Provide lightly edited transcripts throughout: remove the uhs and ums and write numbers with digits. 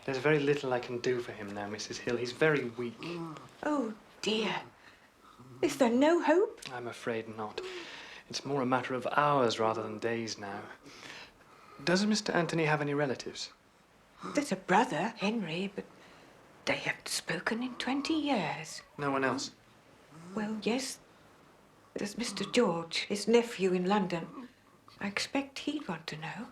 There's very little I can do for him now, Mrs. Hill. He's very weak. Oh, dear. Is there no hope? I'm afraid not. It's more a matter of hours rather than days now. Does Mr. Anthony have any relatives? There's a brother, Henry, but they haven't spoken in 20 years. No one else? Well, yes. There's Mr. George, his nephew in London. I expect he'd want to know.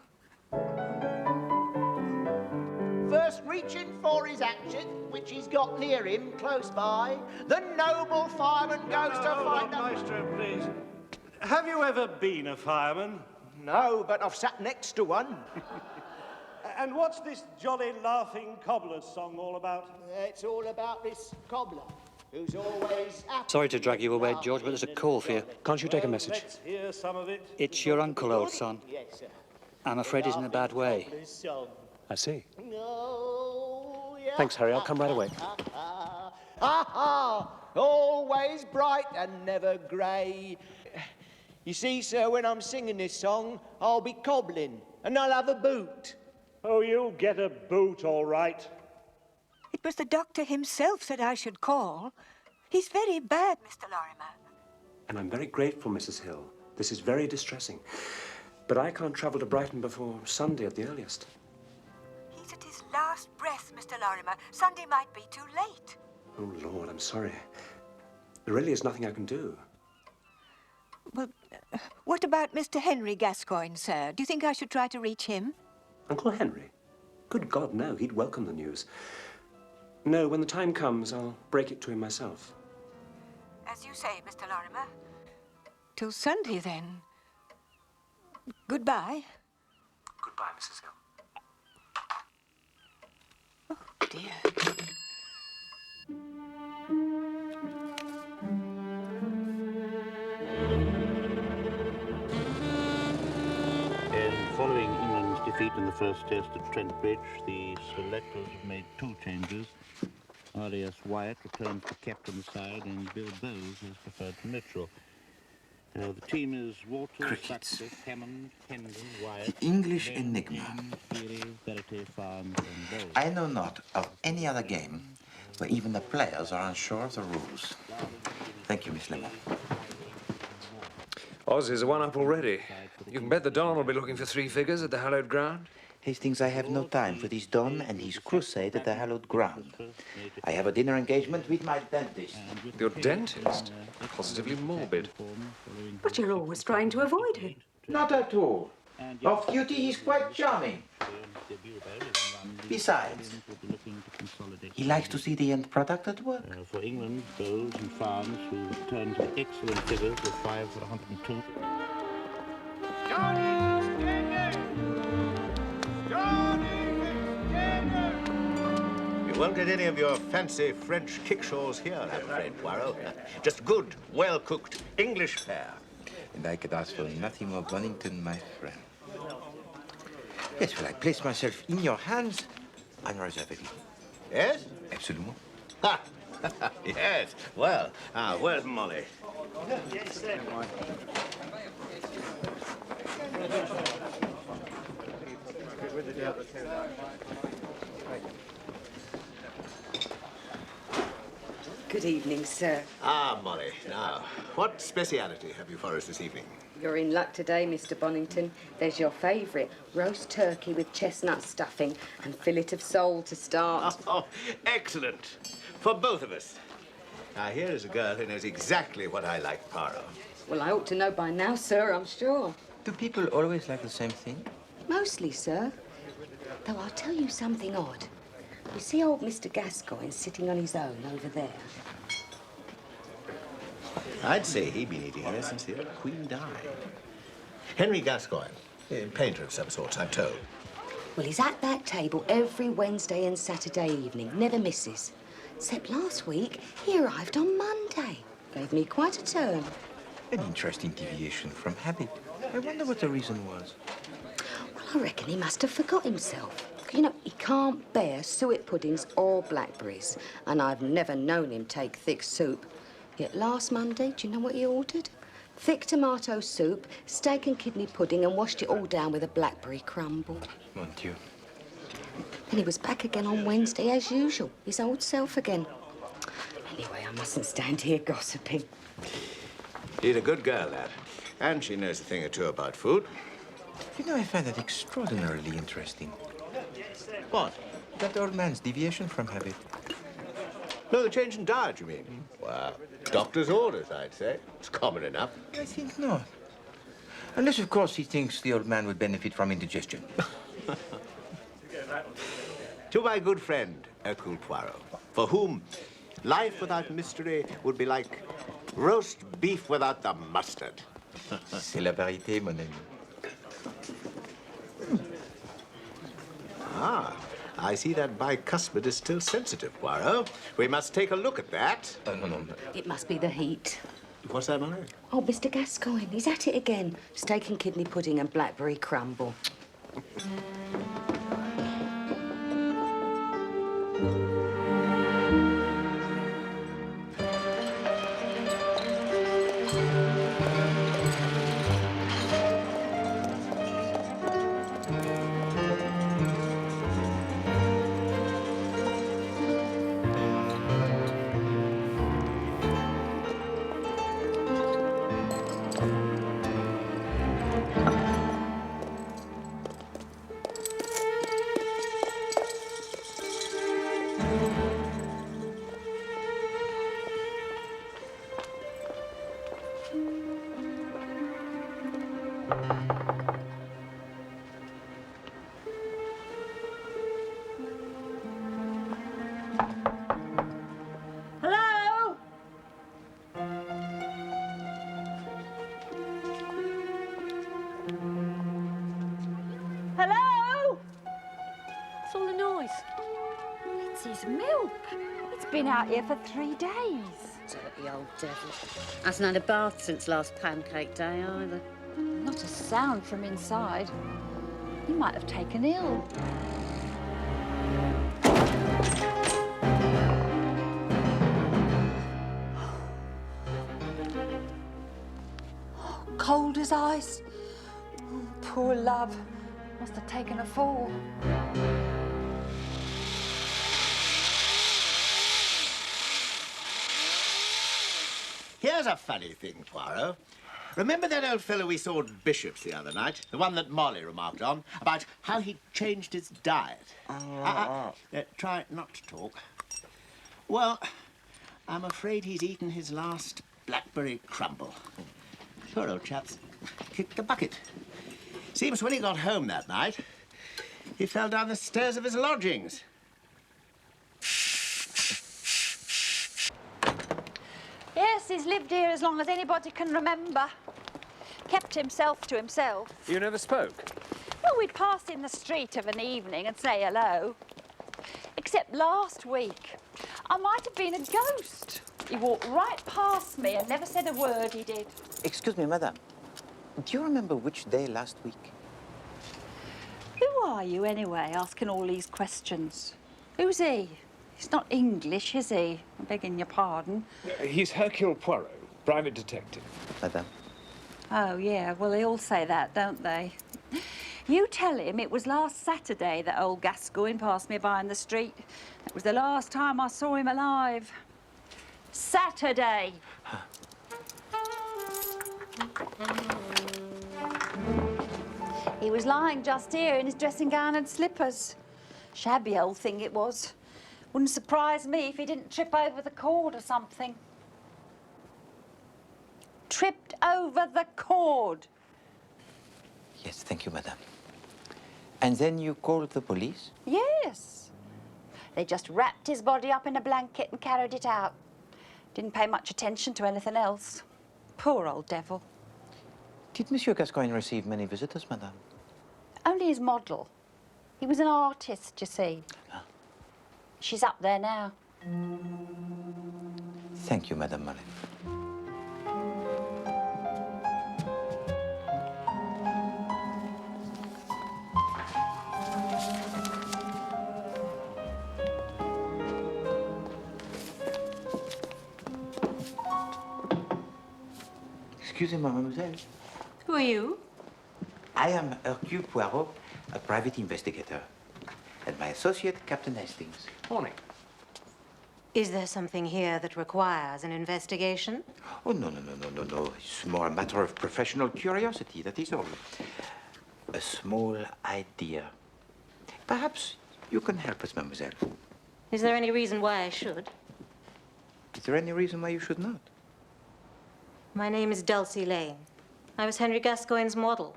First reaching for his hatchet, which he's got near him, close by, the noble fireman goes to find the... Maestro, please. Have you ever been a fireman? No, but I've sat next to one. And what's this jolly laughing cobbler's song all about? It's all about this cobbler, who's always happy. Sorry to drag you away, George, but there's a call for you. Can't you take a message? Let's hear some of it. It's your uncle, old son. Yes, sir. I'm afraid he's in a bad way. I see. Oh, yeah. Thanks, Harry. I'll come right away. Always bright and never grey. You see, sir, when I'm singing this song, I'll be cobbling, and I'll have a boot. Oh, you'll get a boot, all right. It was the doctor himself said I should call. He's very bad, Mr. Lorrimer. And I'm very grateful, Mrs. Hill. This is very distressing. But I can't travel to Brighton before Sunday at the earliest. He's at his last breath, Mr. Lorrimer. Sunday might be too late. Oh, Lord, I'm sorry. There really is nothing I can do. Well, what about Mr. Henry Gascoigne, sir? Do you think I should try to reach him? Uncle Henry? Good God, no. He'd welcome the news. No, when the time comes, I'll break it to him myself. As you say, Mr. Lorrimer. Till Sunday, then. Goodbye. Goodbye, Mrs. Hill. Oh, dear. Following England's defeat in the first test at Trent Bridge, the selectors have made two changes. R.A.S. Wyatt returns to captain's side and Bill Bowes is preferred to neutral. The team is Walters, Crickets. Sutcliffe, Hammond, Hendon, Wyatt... The English Ben, enigma. James, Theory, Verity, Farnes and Bowes. I know not of any other game where even the players are unsure of the rules. Thank you, Miss Lemon. Aussies are one up already. You can bet the Don will be looking for 3 figures at the hallowed ground. Hastings, I have no time for this Don and his crusade at the hallowed ground. I have a dinner engagement with my dentist. Your dentist? Positively morbid. But you're always trying to avoid him. Not at all. Off duty, he's quite charming. Besides, he likes to see the end product at work. For England, Bowes and Farnes, who returned to the excellent figures of 5 for 102. You won't get any of your fancy French kickshaws here, I'm afraid, Poirot. Just good, well-cooked English fare. And I could ask for nothing more, Bonnington, my friend. Yes, well, I place myself in your hands unreservedly. Yes? Absolument. Ha! Yes. Well, where's Molly? Yes, sir. Good evening, sir. Ah, Molly. Now, what speciality have you for us this evening? You're in luck today, Mr. Bonnington. There's your favourite, roast turkey with chestnut stuffing and fillet of sole to start. Oh, excellent. For both of us. Now, here is a girl who knows exactly what I like, Poirot. Well, I ought to know by now, sir, I'm sure. Do people always like the same thing? Mostly, sir. Though I'll tell you something odd. You see old Mr. Gascoigne sitting on his own over there? I'd say he'd been eating here since the old Queen died. Henry Gascoigne, a painter of some sort, I'm told. Well, he's at that table every Wednesday and Saturday evening, never misses. Except last week, he arrived on Monday. Gave me quite a turn. An interesting deviation from habit. I wonder what the reason was. Well, I reckon he must have forgot himself. You know, he can't bear suet puddings or blackberries, and I've never known him take thick soup. Yet last Monday, do you know what he ordered? Thick tomato soup, steak and kidney pudding, and washed it all down with a blackberry crumble. Mon Dieu. Then he was back again on Wednesday, as usual. His old self again. Anyway, I mustn't stand here gossiping. She's a good girl, lad. And she knows a thing or two about food. You know, I find that extraordinarily interesting. What? That old man's deviation from habit. No, the change in diet, you mean? Well, doctor's orders, I'd say. It's common enough. I think not. Unless, of course, he thinks the old man would benefit from indigestion. To my good friend, Hercule Poirot, for whom life without mystery would be like roast beef without the mustard. C'est la vérité, mon ami. Ah, I see that bicuspid is still sensitive, Poirot. We must take a look at that. No. It must be the heat. What's that, Molly? Oh, Mr. Gascoigne, he's at it again. Steak and kidney pudding and blackberry crumble. Been out here for 3 days. Dirty old devil. Hasn't had a bath since last pancake day either. Not a sound from inside. He might have taken ill. Cold as ice. Poor love. Must have taken a fall. Here's a funny thing, Poirot. Remember that old fellow we saw at Bishop's the other night? The one that Molly remarked on, about how he'd changed his diet. Try not to talk. Well, I'm afraid he's eaten his last blackberry crumble. Poor old chap's kicked the bucket. Seems when he got home that night, he fell down the stairs of his lodgings. Yes, he's lived here as long as anybody can remember. Kept himself to himself. You never spoke? Well, we'd pass in the street of an evening and say hello. Except last week, I might have been a ghost. He walked right past me and never said a word, he did. Excuse me, madame. Do you remember which day last week? Who are you, anyway, asking all these questions? Who's he? He's not English, is he? I'm begging your pardon. He's Hercule Poirot, private detective. Madame? Oh, yeah, well, they all say that, don't they? You tell him it was last Saturday that old Gascoigne passed me by in the street. That was the last time I saw him alive. Saturday. He was lying just here in his dressing gown and slippers. Shabby old thing it was. Wouldn't surprise me if he didn't trip over the cord or something. Tripped over the cord. Yes, thank you, madame. And then you called the police? Yes. They just wrapped his body up in a blanket and carried it out. Didn't pay much attention to anything else. Poor old devil. Did Monsieur Gascoigne receive many visitors, madame? Only his model. He was an artist, you see. She's up there now. Thank you, Madame Mullen. Excusez-moi, mademoiselle. Who are you? I am Hercule Poirot, a private investigator. And my associate, Captain Hastings. Morning. Is there something here that requires an investigation? Oh, no. It's more a matter of professional curiosity, that is all. A small idea. Perhaps you can help us, mademoiselle. Is there any reason why I should? Is there any reason why you should not? My name is Dulcie Lane. I was Henry Gascoigne's model.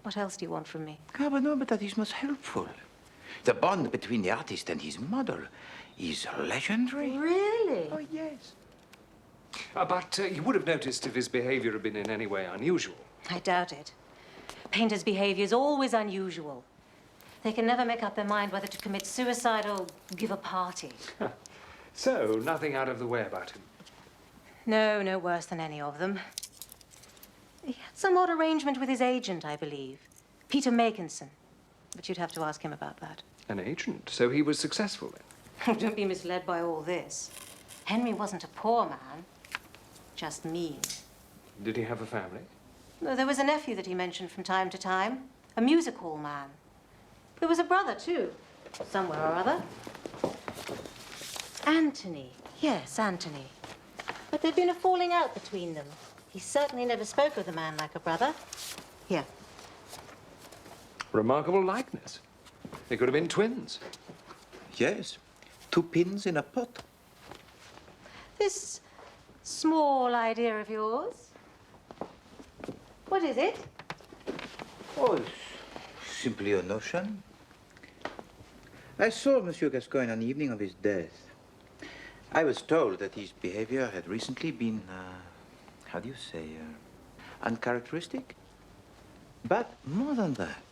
What else do you want from me? Ah, but no, but that is most helpful. The bond between the artist and his model is legendary. Really? Oh, yes. But you would have noticed if his behavior had been in any way unusual. I doubt it. Painters' behavior is always unusual. They can never make up their mind whether to commit suicide or give a party. So, nothing out of the way about him? No worse than any of them. He had some odd arrangement with his agent, I believe. Peter Makinson. But you'd have to ask him about that. An agent? So he was successful then? Don't be misled by all this. Henry wasn't a poor man, just mean. Did he have a family? No, there was a nephew that he mentioned from time to time, a music hall man. There was a brother, too, somewhere or other. Anthony. Yes, Anthony. But there'd been a falling out between them. He certainly never spoke of the man like a brother. Here. Remarkable likeness. They could have been twins. Yes. 2 pins in a pot. This small idea of yours. What is it? Oh, it's simply a notion. I saw Monsieur Gascoigne on the evening of his death. I was told that his behavior had recently been, how do you say, uncharacteristic. But more than that,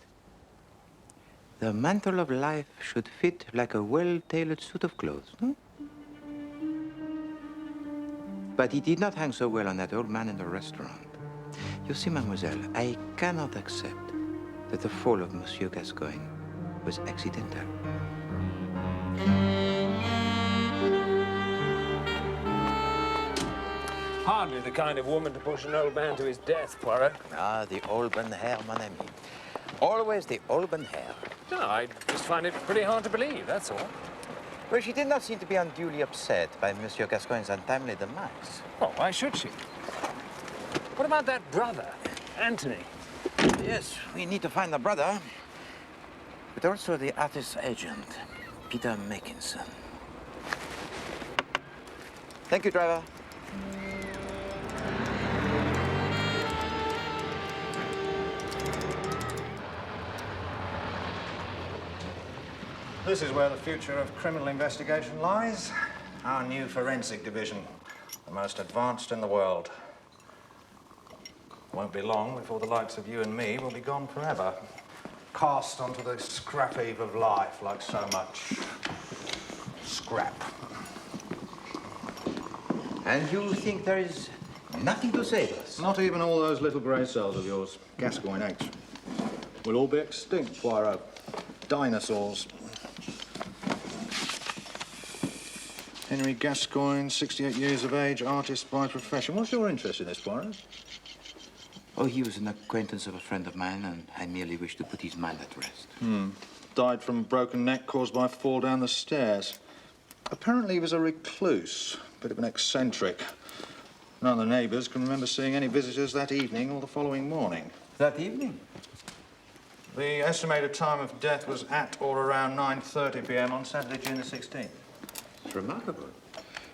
the mantle of life should fit like a well-tailored suit of clothes, no? But he did not hang so well on that old man in the restaurant. You see, mademoiselle, I cannot accept that the fall of Monsieur Gascoigne was accidental. Hardly the kind of woman to push an old man to his death, Poirot. Ah, the auburn hair, mon ami. Always the auburn hair. No, I just find it pretty hard to believe, that's all. Well, she did not seem to be unduly upset by Monsieur Gascoigne's untimely demise. Well, why should she? What about that brother, Anthony? Yes, we need to find the brother, but also the artist's agent, Peter Mackinson. Thank you, driver. This is where the future of criminal investigation lies. Our new forensic division, the most advanced in the world. Won't be long before the likes of you and me will be gone forever. Cast onto the scrap heap of life like so much scrap. And you think there is nothing to save us? Not even all those little grey cells of yours, Gascoigne 8. We'll all be extinct, Poirot. Dinosaurs. Henry Gascoigne, 68 years of age, artist by profession. What's your interest in this, Poirot? Oh, he was an acquaintance of a friend of mine, and I merely wish to put his mind at rest. Died from a broken neck caused by a fall down the stairs. Apparently he was a recluse, bit of an eccentric. None of the neighbours can remember seeing any visitors that evening or the following morning. That evening? The estimated time of death was at or around 9:30 p.m. on Saturday, June the 16th. It's remarkable.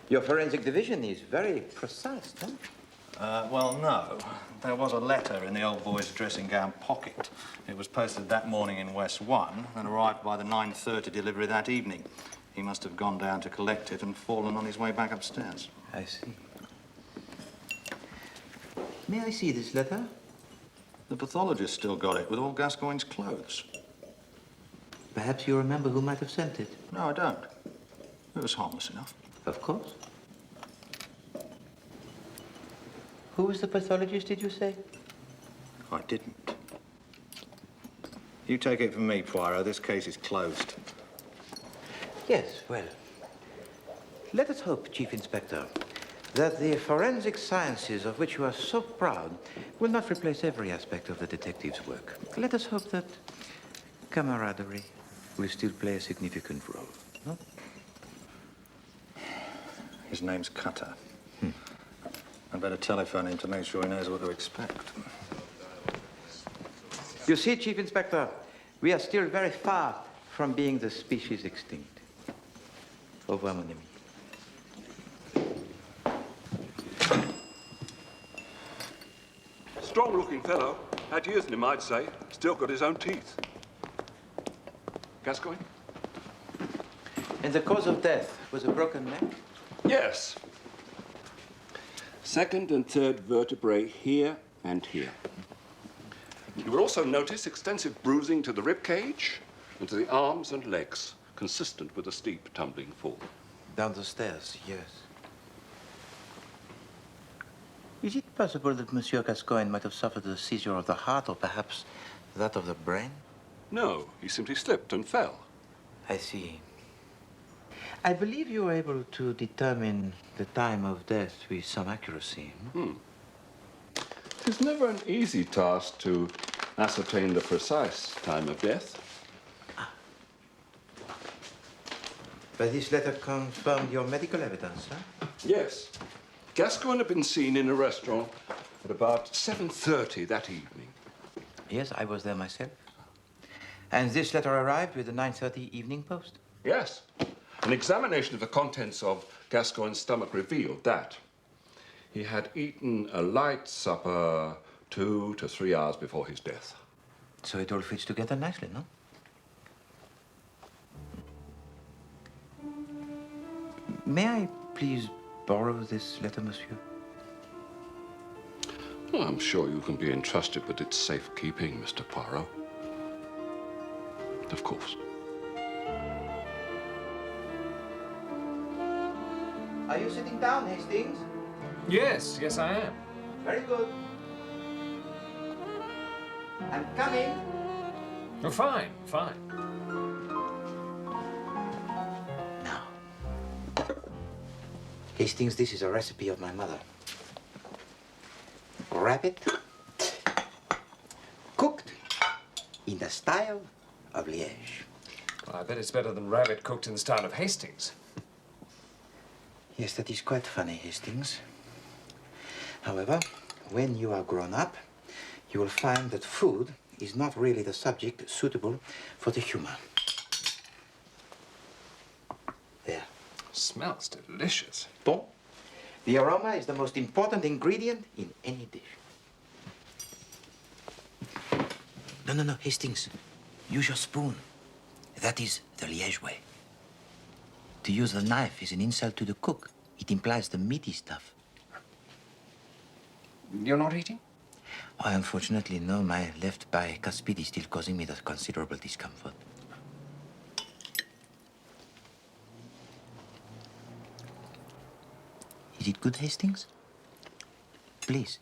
Your forensic division is very precise, huh? Well, no. There was a letter in the old boy's dressing gown pocket. It was posted that morning in West 1 and arrived by the 9:30 delivery that evening. He must have gone down to collect it and fallen on his way back upstairs. I see. May I see this letter? The pathologist still got it with all Gascoigne's clothes. Perhaps you remember who might have sent it? No, I don't. It was harmless enough. Of course. Who was the pathologist, did you say? I didn't. You take it from me, Poirot. This case is closed. Yes, well, let us hope, Chief Inspector, that the forensic sciences of which you are so proud will not replace every aspect of the detective's work. Let us hope that camaraderie will still play a significant role. No? His name's Cutter. I'd better telephone him to make sure he knows what to expect. You see, Chief Inspector, we are still very far from being the species extinct. Au revoir, mon ami. Strong-looking fellow. Had years in him, I'd say. Still got his own teeth. Gascoigne? And the cause of death was a broken neck? Yes. Second and third vertebrae here and here. You will also notice extensive bruising to the rib cage and to the arms and legs, consistent with a steep tumbling fall. Down the stairs, yes. Is it possible that Monsieur Gascoigne might have suffered a seizure of the heart or perhaps that of the brain? No, he simply slipped and fell. I see. I believe you were able to determine the time of death with some accuracy. It's never an easy task to ascertain the precise time of death. But this letter confirmed your medical evidence, huh? Yes. Gascoigne had been seen in a restaurant at about 7:30 that evening. Yes, I was there myself. And this letter arrived with the 9:30 Evening Post? Yes. An examination of the contents of Gascoigne's stomach revealed that he had eaten a light supper 2 to 3 hours before his death. So it all fits together nicely, no? May I please borrow this letter, monsieur? Well, I'm sure you can be entrusted with its safekeeping, Mr. Poirot. Of course. Are you sitting down, Hastings? Yes, yes, I am. Very good. I'm coming. Oh, fine, fine. Hastings, this is a recipe of my mother. Rabbit, cooked in the style of Liège. Well, I bet it's better than rabbit cooked in the style of Hastings. Yes, that is quite funny, Hastings. However, when you are grown up, you will find that food is not really the subject suitable for the humor. There. Smells delicious. Bon. The aroma is the most important ingredient in any dish. No, Hastings. Use your spoon. That is the Liège way. To use the knife is an insult to the cook. It implies the meaty stuff. You're not eating? Oh, unfortunately, no. My left bicuspid is still causing me that considerable discomfort. Is it good, Hastings? Please,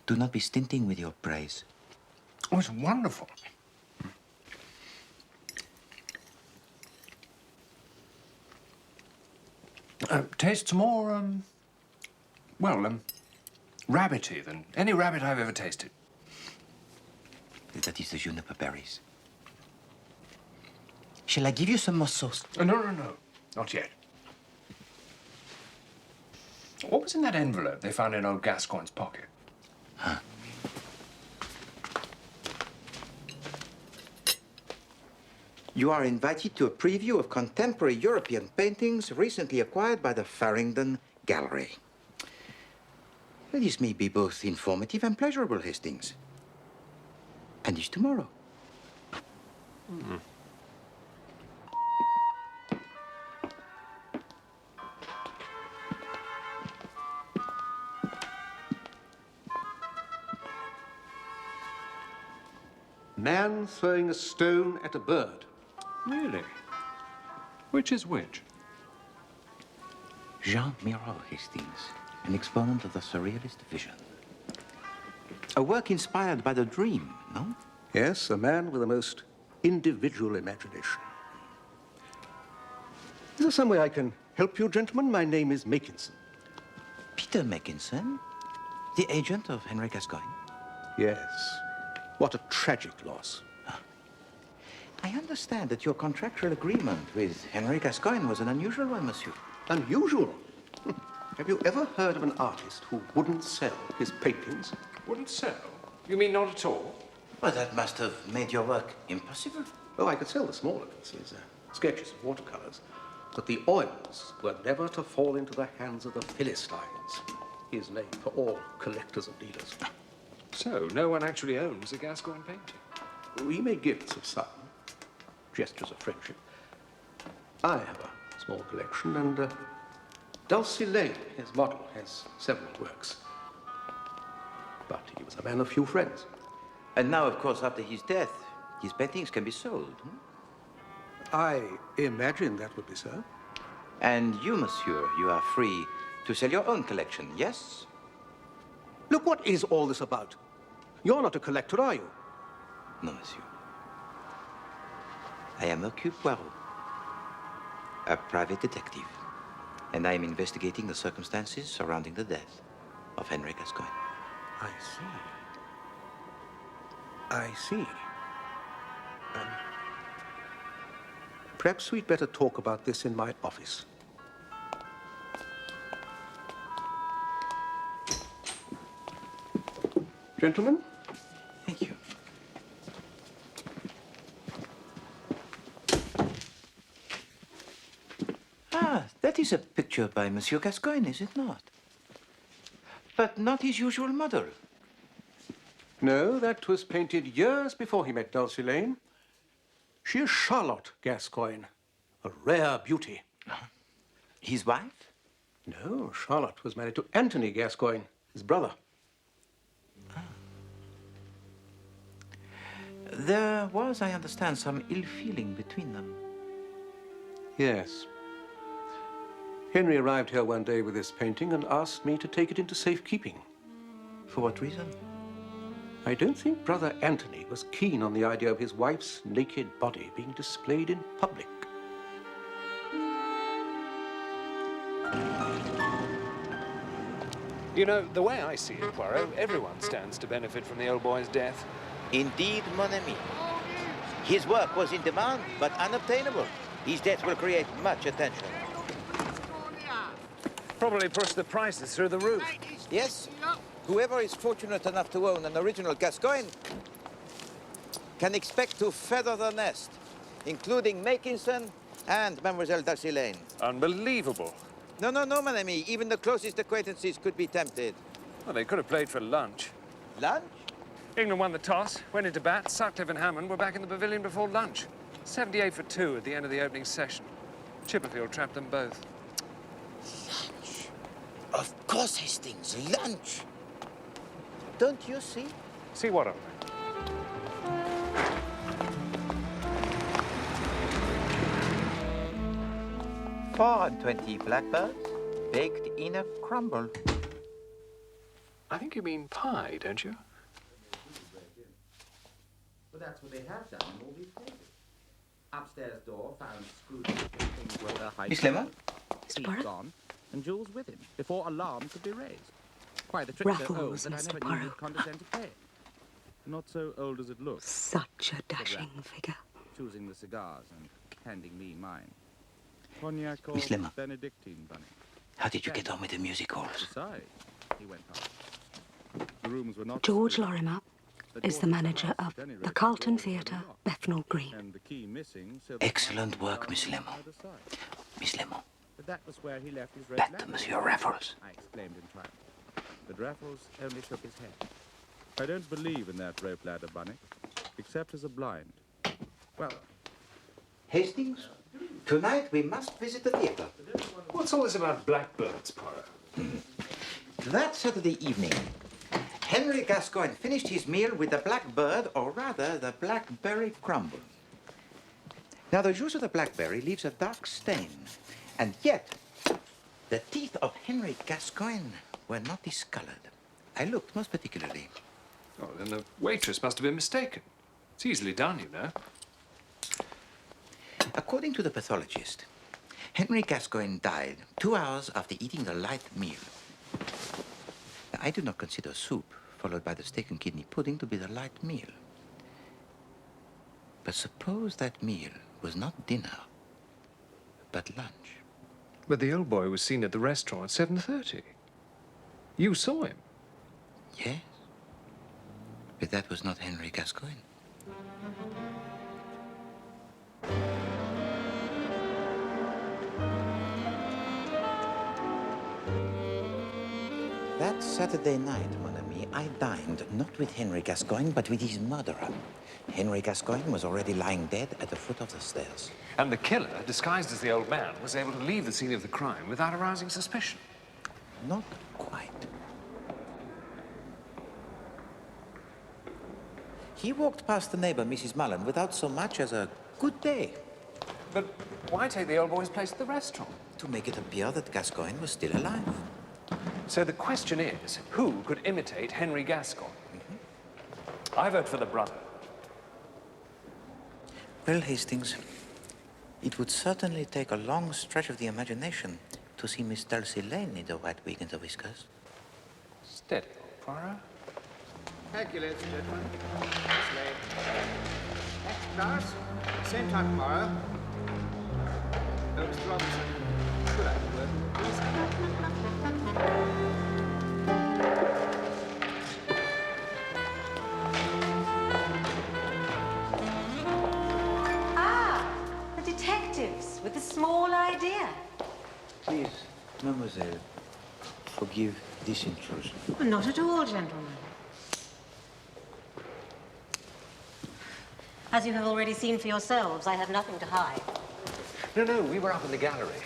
do not be stinting with your praise. Oh, it's wonderful. Tastes more, rabbity than any rabbit I've ever tasted. That is the juniper berries. Shall I give you some more sauce? No, not yet. What was in that envelope they found in old Gascoigne's pocket? Huh. You are invited to a preview of contemporary European paintings recently acquired by the Farringdon Gallery. This may be both informative and pleasurable, Hastings. And it's tomorrow. Man throwing a stone at a bird. Really? Which is which? Jean Miro, Hastings, an exponent of the surrealist vision. A work inspired by the dream, no? Yes, a man with a most individual imagination. Is there some way I can help you, gentlemen? My name is Makinson. Peter Mackinson, the agent of Henry Gascoigne? Yes. What a tragic loss. I understand that your contractual agreement with Henry Gascoigne was an unusual one, monsieur. Unusual? Have you ever heard of an artist who wouldn't sell his paintings? Wouldn't sell? You mean not at all? Well, that must have made your work impossible. Oh, I could sell the smaller pieces, sketches and watercolors. But the oils were never to fall into the hands of the Philistines. His name for all collectors and dealers. So, no one actually owns a Gascoigne painting? We made gifts of some, gestures of friendship. I have a small collection, and Dulcie Lane, his model, has several works. But he was a man of few friends. And now, of course, after his death, his paintings can be sold. I imagine that would be so. And you, monsieur, you are free to sell your own collection, yes? Look, what is all this about? You're not a collector, are you? No, monsieur. I am Hercule Poirot, a private detective, and I am investigating the circumstances surrounding the death of Henry Gascoigne. I see. I see. Perhaps we'd better talk about this in my office. Gentlemen? Thank you. Ah, that is a picture by Monsieur Gascoigne, is it not? But not his usual model. No, that was painted years before he met Dulcie Lane. She is Charlotte Gascoigne, a rare beauty. His wife? No, Charlotte was married to Anthony Gascoigne, his brother. There was, I understand, some ill feeling between them. Yes. Henry arrived here one day with this painting and asked me to take it into safekeeping. For what reason? I don't think Brother Anthony was keen on the idea of his wife's naked body being displayed in public. You know, the way I see it, Poirot, everyone stands to benefit from the old boy's death. Indeed, mon ami. His work was in demand, but unobtainable. His death will create much attention. Probably push the prices through the roof. Yes. Whoever is fortunate enough to own an original Gascoigne can expect to feather the nest, including Makinson and Mademoiselle Dulcie Lane. Unbelievable. No, mon ami. Even the closest acquaintances could be tempted. Well, they could have played for lunch. Lunch? England won the toss, went into bat. Sutcliffe and Hammond were back in the pavilion before lunch. 78 for 2 at the end of the opening session. Chipperfield trapped them both. Lunch? Of course, Hastings. Lunch. Don't you see? See what of it? 420 blackbirds baked in a crumble. I think you mean pie, don't you? Well, that's what they have done in all these cases. Upstairs door found Scrooge. Miss Lemon? Mr. Poirot? Gone, and Jules with him, before alarm could be raised. Quite the trick so old that I never knew you'd condescend to play it. Not so old as it looks. Such a dashing figure. Choosing the cigars and handing me mine. Cognac or Miss Lemon. Benedictine, Bunny. How did you get on with the music halls? Besides, he went on. The rooms were not George Lorrimer is the manager of the Carlton Theatre, Bethnal Green. And the key missing, so that Excellent work, Miss Lemon. Miss Lemon. But that was where he left his red Back to ladder. Monsieur Raffles. I exclaimed in triumph. But Raffles only shook his head. I don't believe in that rope ladder, Bunny, except as a blind. Well, Hastings, tonight we must visit the theatre. What's all this about Blackbirds, Poirot? That Saturday evening, Henry Gascoigne finished his meal with the blackbird, or rather, the blackberry crumble. Now, the juice of the blackberry leaves a dark stain, and yet the teeth of Henry Gascoigne were not discolored. I looked most particularly. Oh, then the waitress must have been mistaken. It's easily done, you know. According to the pathologist, Henry Gascoigne died 2 hours after eating the light meal. I do not consider soup, followed by the steak and kidney pudding, to be the light meal. But suppose that meal was not dinner, but lunch. But the old boy was seen at the restaurant at 7:30. You saw him? Yes. But that was not Henry Gascoigne. That Saturday night, mon ami, I dined not with Henry Gascoigne, but with his murderer. Henry Gascoigne was already lying dead at the foot of the stairs. And the killer, disguised as the old man, was able to leave the scene of the crime without arousing suspicion. Not quite. He walked past the neighbor, Mrs. Mullen, without so much as a good day. But why take the old boy's place at the restaurant? To make it appear that Gascoigne was still alive. So the question is, who could imitate Henry Gascoigne? I vote for the brother. Well, Hastings, it would certainly take a long stretch of the imagination to see Miss Dulcie Lane in the white wig and the whiskers. Steady, Poirot. Thank you, ladies and gentlemen. Miss Lane. Next class, same time tomorrow. Oh, Mr. Robinson, good afternoon, please. The detectives with a small idea. Please, mademoiselle, forgive this intrusion. Not at all, gentlemen. As you have already seen for yourselves, I have nothing to hide. No, we were up in the gallery.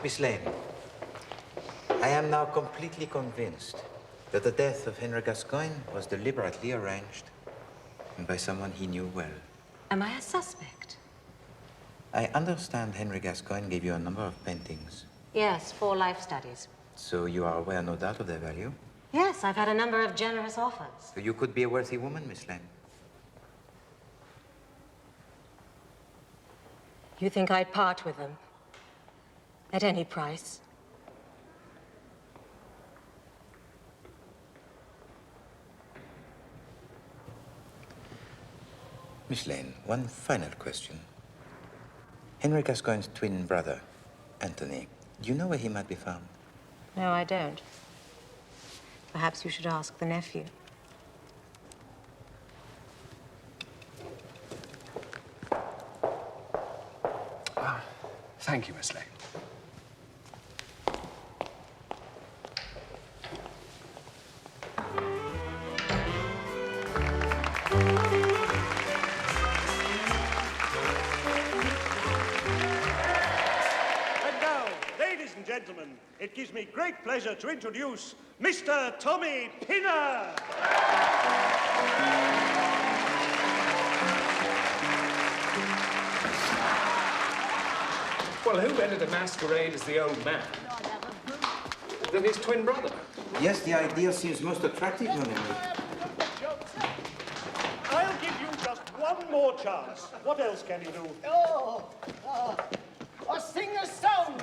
Miss Lane, I am now completely convinced that the death of Henry Gascoigne was deliberately arranged and by someone he knew well. Am I a suspect? I understand Henry Gascoigne gave you a number of paintings. Yes, 4 life studies. So you are aware, no doubt, of their value? Yes, I've had a number of generous offers. So you could be a worthy woman, Miss Lane. You think I'd part with them? At any price? Miss Lane, one final question. Henry Gascoigne's twin brother, Anthony, do you know where he might be found? No, I don't. Perhaps you should ask the nephew. Thank you, Miss Lane. And now, ladies and gentlemen, it gives me great pleasure to introduce Mr. Tommy Pinner. Well, who better to masquerade as the old man than his twin brother? Yes, the idea seems most attractive, mon ami. I'll give you just one more chance. What else can you do? I sing a song.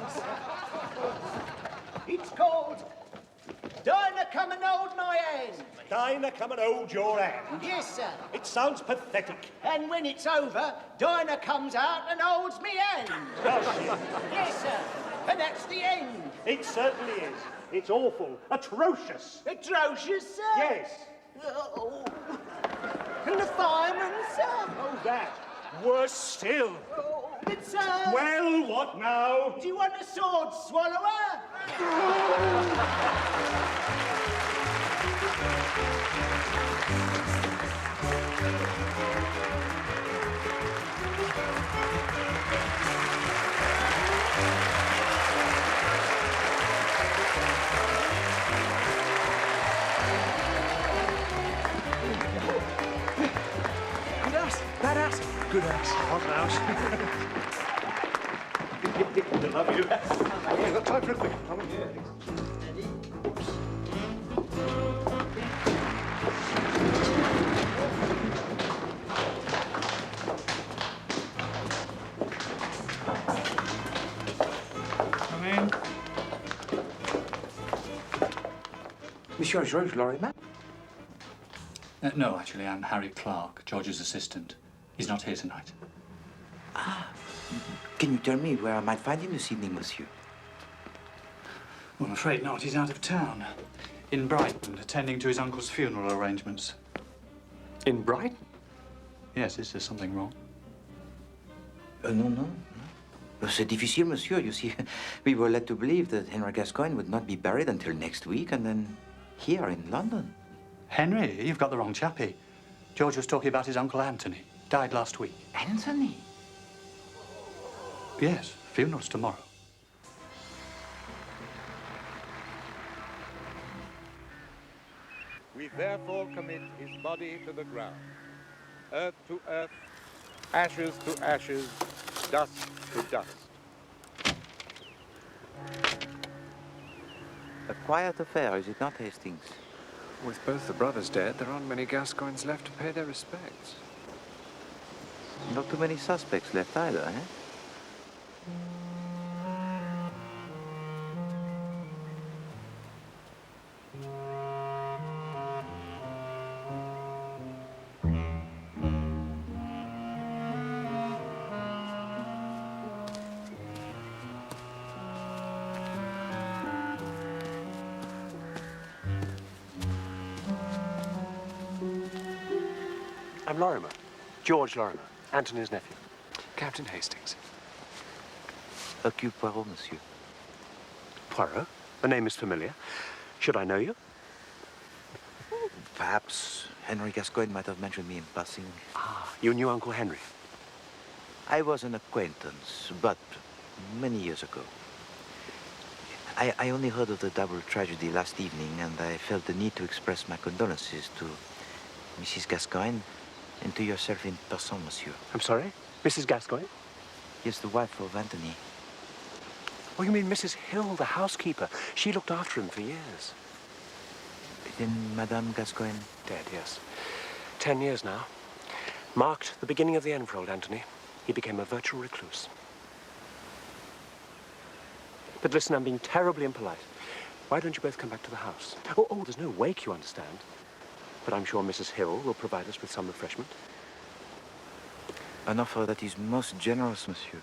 It's called Dinah, come and hold my hand. Dinah, come and hold your hand. Yes, sir. It sounds pathetic. And when it's over, Dinah comes out and holds me hand. Does she? Yes, sir. And that's the end. It certainly is. It's awful. Atrocious. Atrocious, sir? Yes. Oh. And the fireman, sir? Oh, that. Worse still. Oh, but, sir... Well, what now? Do you want a sword swallower? That ass. Good ass. Hot ass. I love you. I've got time for a quick comment. Come in. Monsieur George Lorrimer? No, actually, I'm Harry Clarke, George's assistant. He's not here tonight. Can you tell me where I might find him this evening, monsieur? Well, I'm afraid not. He's out of town. In Brighton, attending to his uncle's funeral arrangements. In Brighton? Yes, is there something wrong? No. C'est difficile, monsieur. You see, we were led to believe that Henry Gascoigne would not be buried until next week, and then here in London. Henry, you've got the wrong chappie. George was talking about his Uncle Anthony. Died last week. Anthony? Yes, funeral's tomorrow. We therefore commit his body to the ground. Earth to earth, ashes to ashes, dust to dust. A quiet affair, is it not, Hastings? With both the brothers dead, there aren't many Gascoignes left to pay their respects. Not too many suspects left either, eh? I'm Lorrimer. George Lorrimer, Anthony's nephew. Captain Hastings. Hercule Poirot, monsieur. Poirot? The name is familiar. Should I know you? Perhaps Henry Gascoigne might have mentioned me in passing. Ah, you knew Uncle Henry? I was an acquaintance, but many years ago. I only heard of the double tragedy last evening, and I felt the need to express my condolences to Mrs. Gascoigne and to yourself in person, monsieur. I'm sorry? Mrs. Gascoigne? Yes, the wife of Anthony. Oh, you mean Mrs. Hill, the housekeeper? She looked after him for years. Then Madame Gascoigne? Dead, yes. 10 years now. Marked the beginning of the end for old Anthony. He became a virtual recluse. But listen, I'm being terribly impolite. Why don't you both come back to the house? Oh, there's no wake, you understand. But I'm sure Mrs. Hill will provide us with some refreshment. An offer that is most generous, monsieur.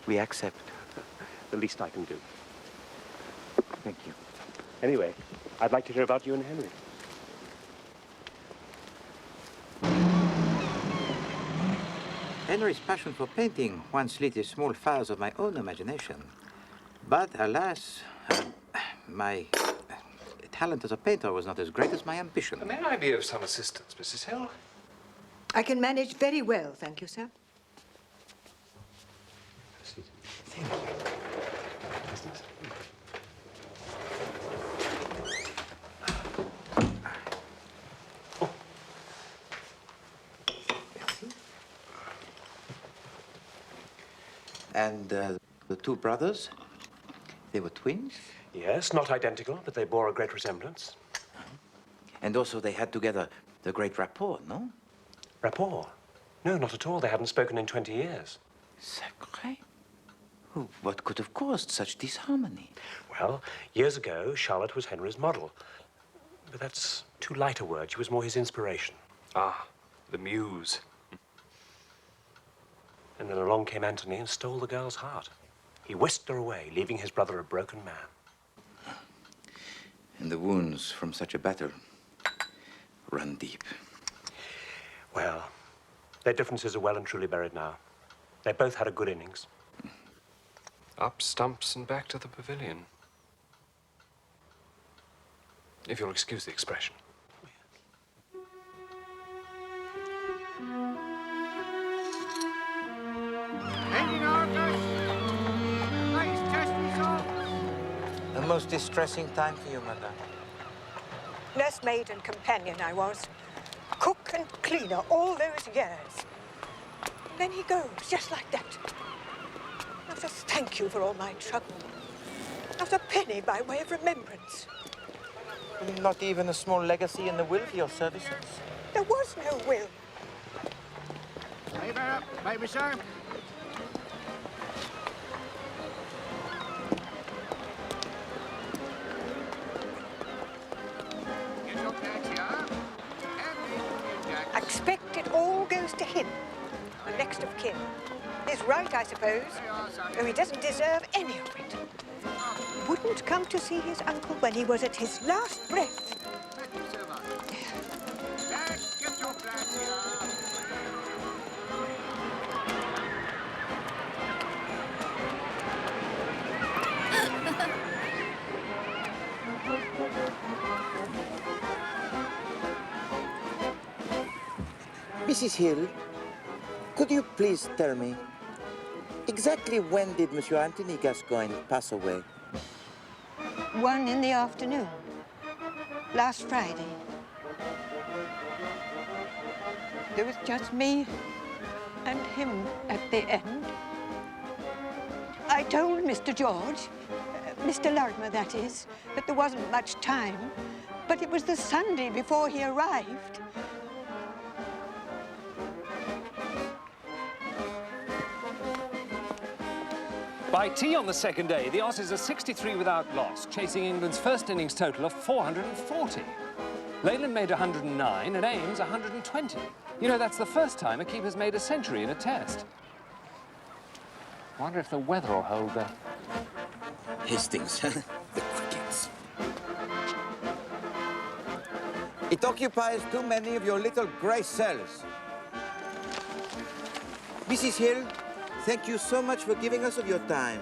We accept. The least I can do. Thank you. Anyway, I'd like to hear about you and Henry. Henry's passion for painting once lit small fires of my own imagination. But alas, my talent as a painter was not as great as my ambition. May I be of some assistance, Mrs. Hill? I can manage very well, thank you, sir. Thank you. And the two brothers, they were twins? Yes, not identical, but they bore a great resemblance. And also they had together the great rapport, no? Rapport? No, not at all. They hadn't spoken in 20 years. Sacré. What could have caused such disharmony? Well, years ago, Charlotte was Henry's model. But that's too light a word. She was more his inspiration. Ah, the muse. And then along came Anthony and stole the girl's heart. He whisked her away, leaving his brother a broken man. And the wounds from such a battle run deep. Well, their differences are well and truly buried now. They both had a good innings. Up stumps and back to the pavilion. If you'll excuse the expression. Ending orders. Nice test results. A most distressing time for you, madame. Nursemaid and companion I was. Cook and cleaner all those years. Then he goes, just like that. Not a thank you for all my trouble. Not a penny by way of remembrance. Not even a small legacy in the will for your services? There was no will. Hey, bear up, baby, sir. I expect it all goes to him, the next of kin. His right, I suppose, though he doesn't deserve any of it. Wouldn't come to see his uncle when he was at his last breath. Thank you so much. Let's get your flags here. Mrs. Hill, could you please tell me, exactly when did Monsieur Anthony Gascoigne pass away? 1 in the afternoon, last Friday. There was just me and him at the end. I told Mr. George, Mr. Lorrimer, that is, that there wasn't much time, but it was the Sunday before he arrived. By tea on the second day, the Aussies are 63 without loss, chasing England's first innings total of 440. Leyland made 109 and Ames 120. You know, that's the first time a keeper's made a century in a test. Wonder if the weather will hold there. Hastings, the crickets. It occupies too many of your little grey cells. Mrs. Hill, thank you so much for giving us of your time.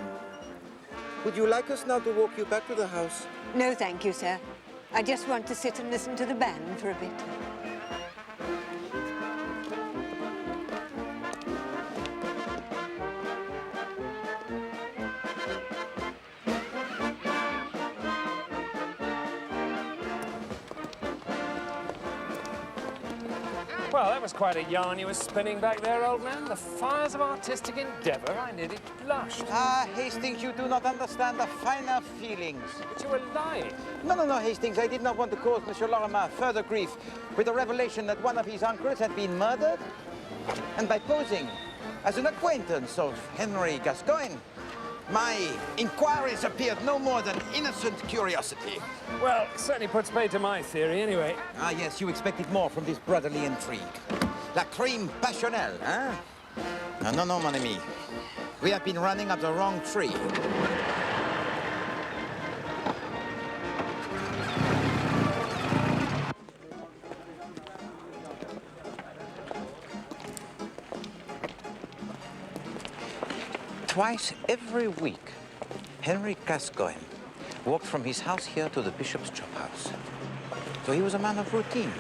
Would you like us now to walk you back to the house? No, thank you, sir. I just want to sit and listen to the band for a bit. Well, that was quite a yarn you were spinning back there, old man. The fires of artistic endeavour, I nearly blushed. Ah, Hastings, you do not understand the finer feelings. But you were lying. No, Hastings, I did not want to cause Monsieur Lorrimer further grief with the revelation that one of his uncles had been murdered. And by posing as an acquaintance of Henry Gascoigne, my inquiries appeared no more than innocent curiosity. Well, it certainly puts paid to my theory, anyway. Ah, yes, you expected more from this brotherly intrigue. La crime passionnelle, hein? No, mon ami. We have been running up the wrong tree. Twice every week, Henry Gascoigne walked from his house here to the bishop's chop house. So he was a man of routine.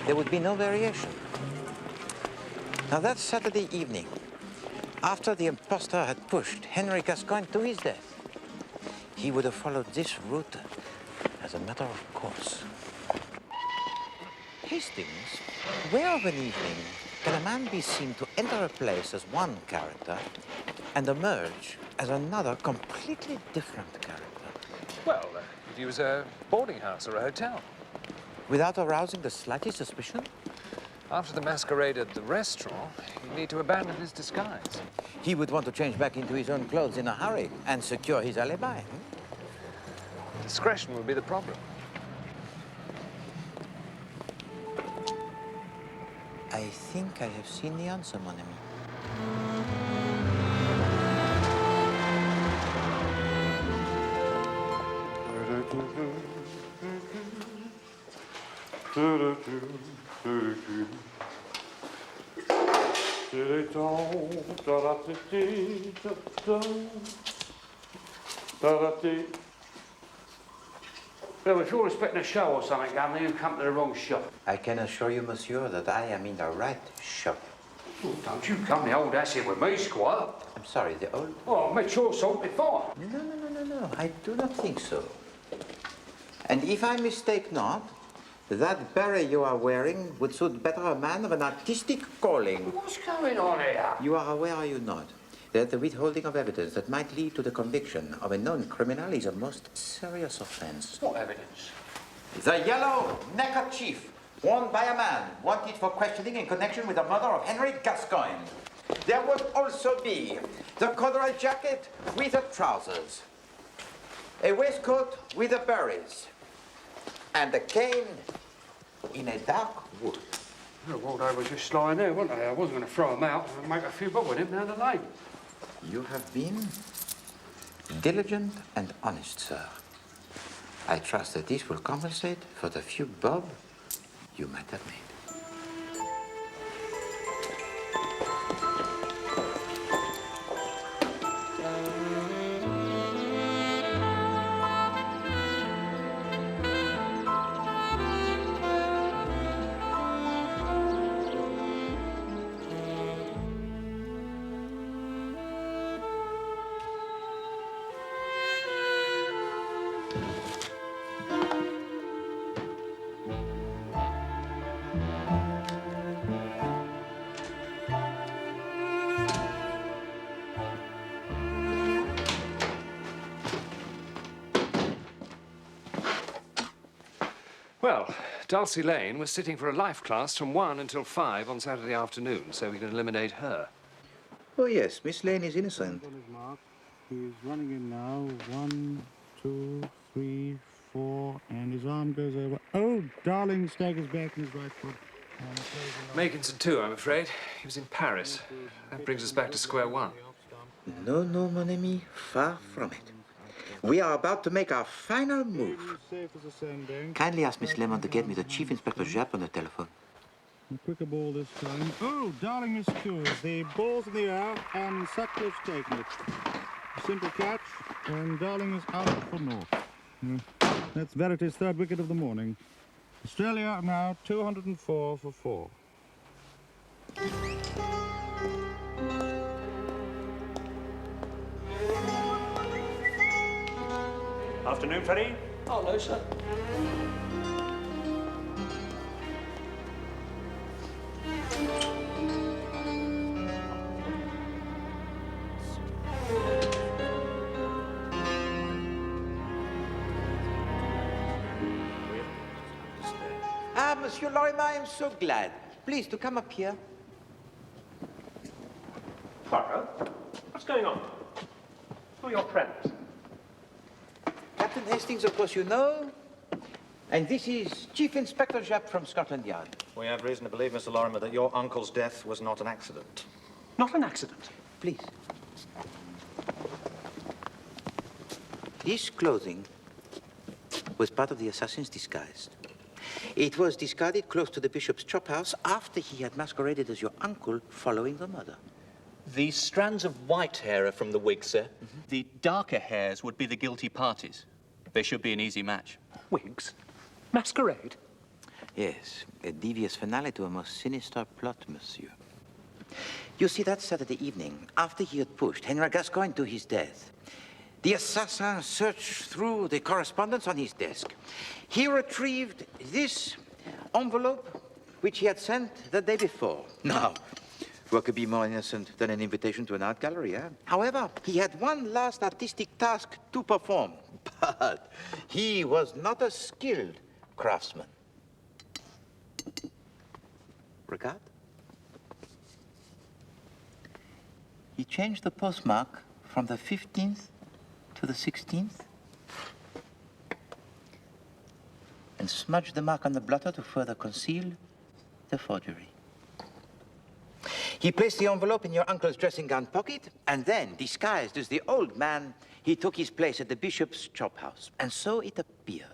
There would be no variation. Now that Saturday evening, after the impostor had pushed Henry Gascoigne to his death, he would have followed this route as a matter of course. Hastings, where of an evening can a man be seen to enter a place as one character and emerge as another completely different character? Well, if he was a boarding house or a hotel. Without arousing the slightest suspicion? After the masquerade at the restaurant, he'd need to abandon his disguise. He would want to change back into his own clothes in a hurry and secure his alibi. Discretion would be the problem. I think I have seen the answer, mon ami. Well, if you're expecting a show or something, Governor, you've come to the wrong shop. I can assure you, monsieur, that I am in the right shop. Oh, don't you come the old ass here with me, Squire. I'm sorry, the old... Oh, I've met your salt before. No, I do not think so. And if I mistake not, that beret you are wearing would suit better a man of an artistic calling. What's going on here? You are aware, are you not, that the withholding of evidence that might lead to the conviction of a known criminal is a most serious offense? What evidence? The yellow neckerchief worn by a man wanted for questioning in connection with the murder of Henry Gascoigne. There would also be the corduroy jacket with the trousers, a waistcoat with the berets, and a cane in a dark wood. Well, Waldo was just lying there, wasn't I? I wasn't going to throw him out and make a few bob with him down the lane. You have been diligent and honest, sir. I trust that this will compensate for the few bob you might have made. Well, Dulcie Lane was sitting for a life class from 1 until 5 on Saturday afternoon, so we can eliminate her. Oh, yes, Miss Lane is innocent. He's running in now. 1, 2, 3, 4, and his arm goes over. Oh, darling, staggers back in his right foot. Makinson too, I'm afraid. He was in Paris. That brings us back to square one. No, no, mon ami, far from it. We are about to make our final move. Kindly ask Miss Lemon to get me the Chief Inspector Japp on the telephone. A quicker ball this time. Oh, darling Miss Stooge, the ball's in the air and Sutcliffe's taken it. A simple catch, and darling is out for North. That's Verity's third wicket of the morning. Australia now 204 for 4. Afternoon, Freddie. Oh, hello, sir. Ah, Monsieur Lorrimer, I am so glad. Please, to come up here. Poirot, what's going on? Who are your friends? Captain Hastings, of course, you know. And this is Chief Inspector Japp from Scotland Yard. We have reason to believe, Mr. Lorrimer, that your uncle's death was not an accident. Not an accident? Please. This clothing was part of the assassin's disguise. It was discarded close to the bishop's chop house after he had masqueraded as your uncle following the murder. The strands of white hair are from the wig, sir. The darker hairs would be the guilty parties. They should be an easy match. Wigs? Masquerade? Yes, a devious finale to a most sinister plot, monsieur. You see, that Saturday evening, after he had pushed Henry Gascoigne to his death, the assassin searched through the correspondence on his desk. He retrieved this envelope, which he had sent the day before. Now, what could be more innocent than an invitation to an art gallery, eh? However, he had one last artistic task to perform, but he was not a skilled craftsman. Regard? He changed the postmark from the 15th to the 16th and smudged the mark on the blotter to further conceal the forgery. He placed the envelope in your uncle's dressing gown pocket, and then, disguised as the old man, he took his place at the bishop's chop house. And so it appeared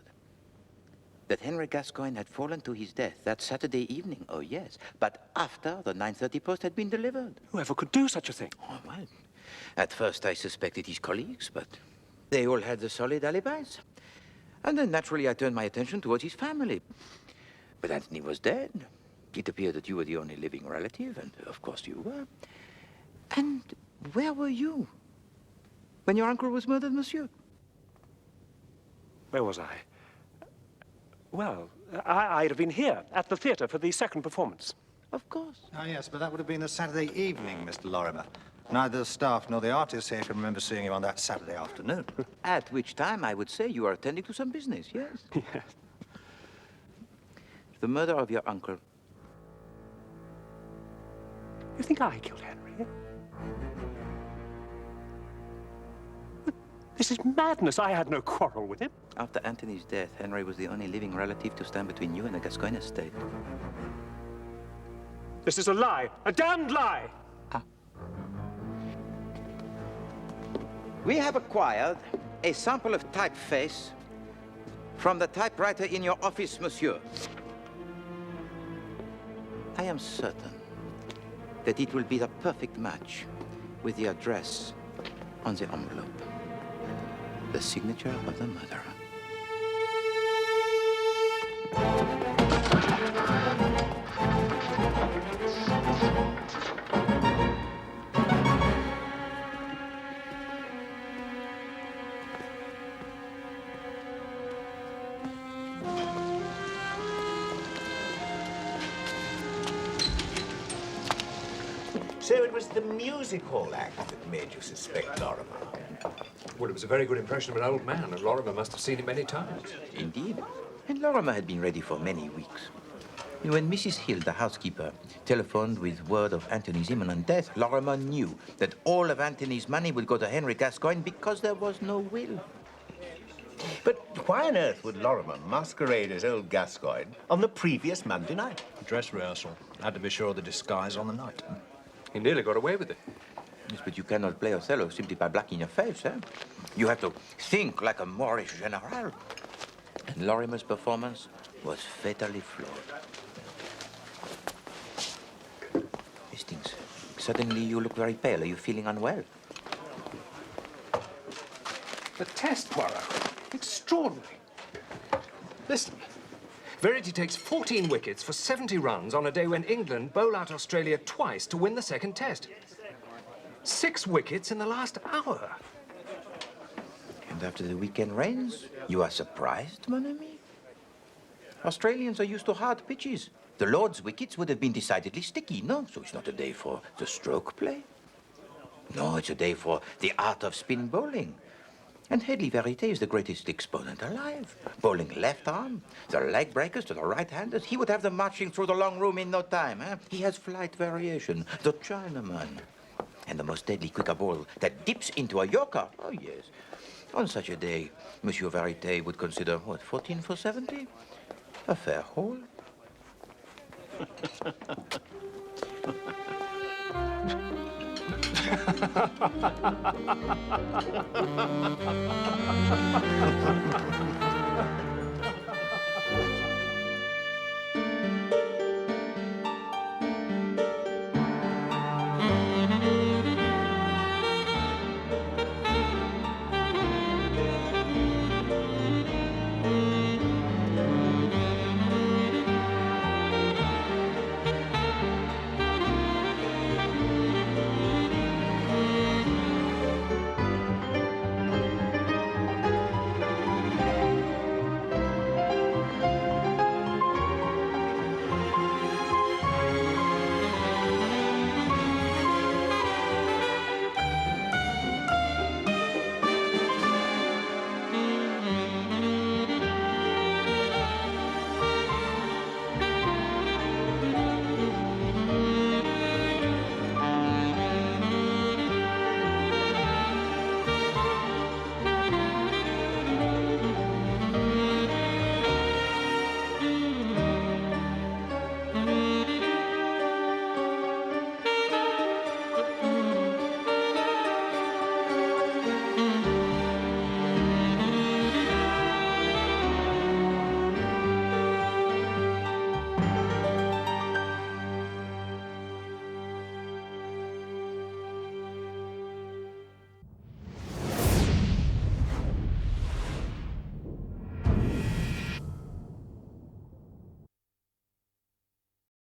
that Henry Gascoigne had fallen to his death that Saturday evening, oh yes, but after the 9:30 post had been delivered. Whoever could do such a thing? Oh, well, at first I suspected his colleagues, but they all had the solid alibis. And then naturally I turned my attention towards his family. But Anthony was dead. It appeared that you were the only living relative, and of course you were. And where were you when your uncle was murdered, monsieur? Where was I? Well, I'd have been here at the theatre for the second performance. Of course. Oh, yes, but that would have been a Saturday evening, Mr. Lorrimer. Neither the staff nor the artists here can remember seeing you on that Saturday afternoon. At which time I would say you are attending to some business, yes? Yes. The murder of your uncle. You think I killed Henry? This is madness. I had no quarrel with him. After Anthony's death, Henry was the only living relative to stand between you and the Gascoigne estate. This is a lie. A damned lie! We have acquired a sample of typeface from the typewriter in your office, monsieur. I am certain that it will be the perfect match with the address on the envelope. The signature of the murderer. So it was the music hall act that made you suspect Lorrimer? Well, it was a very good impression of an old man, and Lorrimer must have seen it many times. Indeed. And Lorrimer had been ready for many weeks. When Mrs. Hill, the housekeeper, telephoned with word of Anthony's imminent death, Lorrimer knew that all of Anthony's money would go to Henry Gascoigne because there was no will. But why on earth would Lorrimer masquerade as old Gascoigne on the previous Monday night? Dress rehearsal. Had to be sure of the disguise on the night. He nearly got away with it. Yes, but you cannot play Othello simply by blacking your face, eh? You have to think like a Moorish general. And Lorrimer's performance was fatally flawed. Hastings, suddenly you look very pale. Are you feeling unwell? The test, Poirot. Extraordinary. Listen. Verity takes 14 wickets for 70 runs on a day when England bowl out Australia twice to win the second test. 6 wickets in the last hour. And after the weekend rains, you are surprised, mon ami? Australians are used to hard pitches. The Lord's wickets would have been decidedly sticky, no? So it's not a day for the stroke play. No, it's a day for the art of spin bowling. And Hedley Verité is the greatest exponent alive. Bowling left arm, the leg breakers to the right-handers. He would have them marching through the long room in no time, eh? He has flight variation, the Chinaman. And the most deadly quicker ball that dips into a yorker. Oh, yes. On such a day, Monsieur Verité would consider, what, 14 for 70? A fair haul.